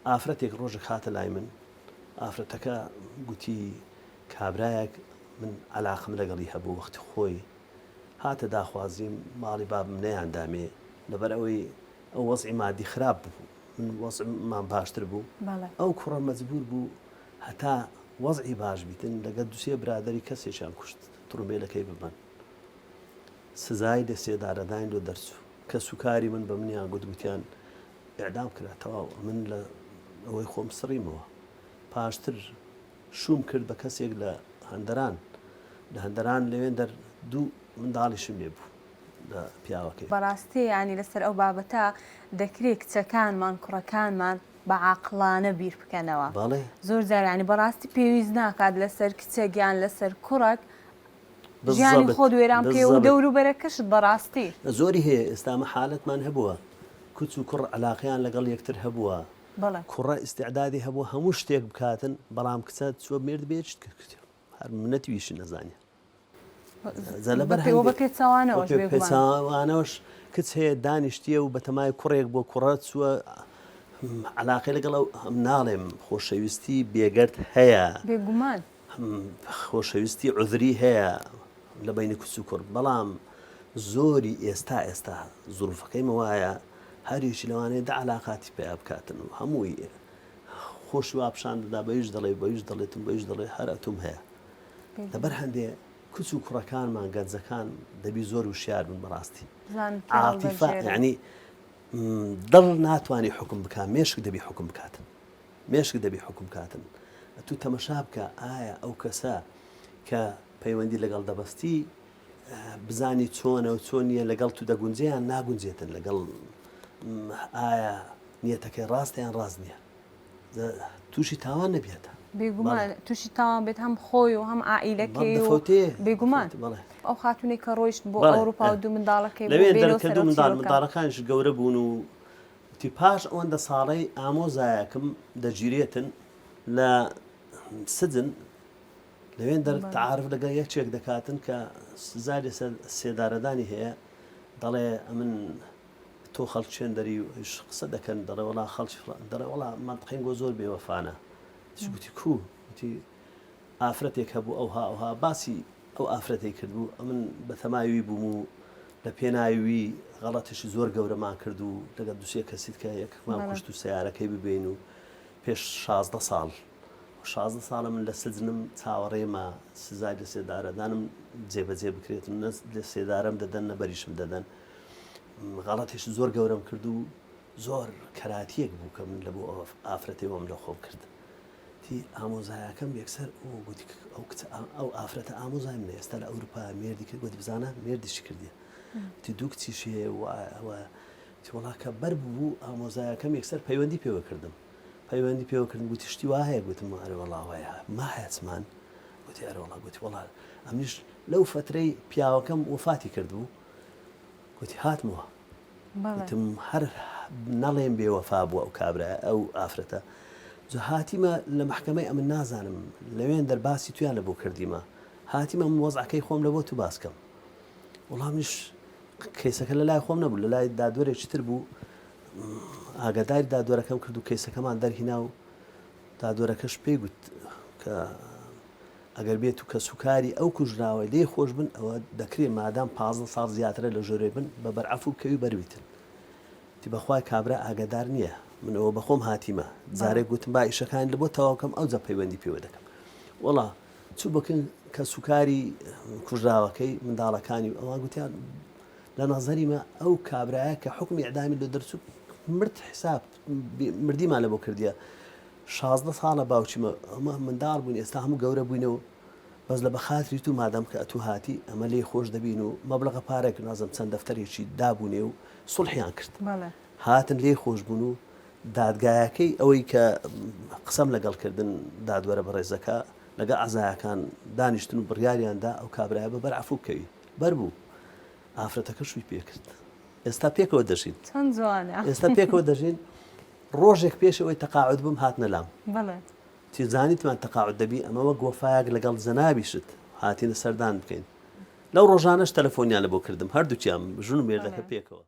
ئافرەتێک ڕۆژێک هاتە لای من ئافرەتەکە گوتی کابرایەک من عەلاقەم لەگەڵی هەبوو وەختی خۆی هاتە داخوازیم ماڵی بابم نەیاندامێ لەبەر ئەوەی ئەو وەزعی مادی خراپ بوو من وەزعمان باشتر بوو ئەو کوڕە مەجبور بوو هەتا وەزعی باش بیتن لەگەڵ دووسێ برادری کەسێکیان کوشت تڕومبێلەکەی ببن سزای لە سێدارەداین لۆ دەرچوو کە سوکاری من بە منیان گوتگوتیان ئێعدام کرا تەواو من لە ئەوەی خۆم سڕیمەوە پاشتر شوم کرد بە کەسێک لە هەندەران لەوێن دەر دوو منداڵیشم لێ بوو لە پیاوەکەی بەڕاستی ینی لەسەر ئەو بابەتە دەکرێت کچەکانمان کوڕەکانمان بە عاقڵانە بیر بکەنەوە زۆر جارانی بەڕاستی پێویست ناکات لەسەر کچەگیان لەسەر کوڕک ژیانی خۆ دوێران پێ و دەوروبەرەکەشت بەڕاستی زۆری هەیە ئێستامە حالەتمان هەبووە کچ و کوڕ عەلاقەیان لەگەڵ یەکتر هەبووە کوڕە ئیستیعدادی هەبوو هەموو شتێک بکاتن بەڵام کچە چوە مێرد بێت کرد هەر منەتویشی نەزانێ پێچەوانەوەش کچ هەیە دانیشتیە و بەتەمای کوڕێک بۆ کوڕە چووە عەلاقەی لەگەڵ ئەم ناڵێم خۆشەویستی بێگەرد هەیە بێگومان خۆشەویستی عوذری هەیە لە بەینی کچ و کوڕ بەڵام زۆری ئێستا زوڵفەکەی وایە هەریشی لەوانەیە دە عەلاقاتی پێ بکاتن و هەمووی خۆشی وابشان دەدا بەیش دەڵێ بەیش دەڵێتم بەیش دەڵێ هەر ئەتوم هەیە لەبەر هەندێ کچ و کوڕەکانمان گەنجەکان دەبی زۆر وشیار بن بەڕاستی عاتیفە یعنی دڵ ناتوانێ حکم بکات مێشک دەبی حکم بکاتن تو تەمەشا بکە ئایا ئەو کەسە کە پەیوەندی لەگەڵ دەبەستی بزانی چۆنە و چۆن نیە لەگەڵ تو دەگونجێیان ناگونجێتن لەگەڵ ئایا نیەتەکەی ڕاستیان ڕاست نییە تووشی تاوان نەبێتە بێگومان تووشی تاوان بێت هەم خۆی و هەم ئائیلەکەی بێگومان ئەو خاتونێک کە ڕۆیشت بۆ ئەوروپا و دوو منداڵەکەی لەوێ دەرکە دوو منداڵەکانش گەورە بوون و تی پاش ئەوەندە ساڵەی ئامۆزایەکم دەگیرێتن لە سجن لەوێن دەرتەعارف لەگەڵ یەکێک دەکاتن کە سزای لەسەر سێدارەدانی هەیە دەڵێ ئەمن تۆ خەڵک چێندەری قسە دەکەن دەڵێ وەڵا خەڵکی دەڵێ وەڵا مەنتقەی گۆ زۆر بێوەفانە گوتی گوتی ئافرەتێک هەبوو ئەوها باسی ئەو ئافرەتی کردبوو ئەمن بە تەماوی بووم و لە پێناوی غەڵەتیشی زۆر گەورەمان کرد و لەگەڵ دووسێ کەسیت کە یەکمان کوشت و سیارەکەی ببین و پێش 16 ساڵ 16 ساڵە من لە سجنم چاوەڕێمە سزای لە سێدارەدانم جێبەجێ بکرێت لە سێدارم دەدەن نەبەریشم دەدەن غەڵەتیش زۆر گەورەم کرد و زۆر کەراتیەک بوو کە من لە بۆ ئافرەتەوەم لە خۆم کرد تی ئامۆزایەکەم یەکسەر گوتی ئەو ئافرەتە ئامۆزای منە ئێستا لە ئەوروپا مێردی کرد گوتی بزانە مێردیشی کردیە تی دوو کچیشی هەیە ئەوە وڵاکە بەر بوو ئامۆزایەکەم یەکسەر پەیوەندی پێوە کردم پەیوەندی پێوەکردن گوتی شتی وا هەیە گوتم ئەرە وەڵاوایە ماهەچمان گوتی ئەرەوەڵا گوتی وەڵا ئەمنیش لەو فترەی پیاوەکەم وفاتی کردبوو گوتی هاتمەوە گوتم هەر نەڵێم بێوەفا بووە ئەو کابرا ئەو ئافرەتە هاتیمە لە محکەمەی ئەمن نازانم لەوێن دەرباسی تویان لە بۆ کردیمە هاتیمە وەزعەکەی خۆم لە بۆ تو باس بکەم وەڵامیش کەیسەکە لە لای خۆم نەبوو لە لای دادوەرێکی تر بوو ئاگاداری دادوەرەکەم کرد و کەیسەکەمان دەرهینا و دادوەرەکەش پێی گوت کە ئەگەر بێت و کە سوکاری ئەو کوژراوە لێ خۆش بن ئەوە دەکرێت مادام 15 ساڵ زیاترە لە ژۆرێ بن بە بەرعەفو بکەوی بەرویتن تی بەخوای کابرا ئاگادار نییە من ئەوە بەخۆم هاتیمە جارێک گوتم با ئیشەکان لە بۆ تەواوکەم ئەو جە پەیوەندی پێوە دەکەم وەڵا چوو بکەن کە سوکاری کوژراوەکەی منداڵەکانی و ئەوان گوتیان لە نەزەریمە ئەو کابرایە کە حکمی ئیعدامی لە دەرچوو مرد حساب مردیمان لە بۆ کردیە 16 ساڵە باوچیمە ئەمە منداڵ بووین ئێستا هەموو گەورە بووینەوە بەس لە بەخاتری تو مادەم کە ئەتوو هاتی ئەمە لێ خۆش دەبین و مەبلەغە پارێک نازم چەند دەفتەرێکی دابوونێ و سڵحیان کرد هاتن لێ خۆش بوون و دادگایەکەی ئەوەی کە قسەم لەگەڵکردن دادوەرە بەڕێزەکە لەگە عەزایەکان دانیشتن و بڕیاریاندا ئەو کابرایە بە بەرعەفو بکەوی بەربوو ئافرەتەکە شووی پێکرد ئێستا پێکەوە دەژین چەند جوانە ئێستا پێکەوە دەژین ڕۆژێک پێشەوەی تەقاعود بم هاتنە لام تیزانیتمان تەقاعود دەبی ئەمە وەک وەفایەک لەگەڵ زەنابیشت هاتینە سەردان بکەین لەو ڕۆژانەش تەلەفۆنیان لە بۆ کردم هەردووکیان ژن و مێردەکە پێکەوە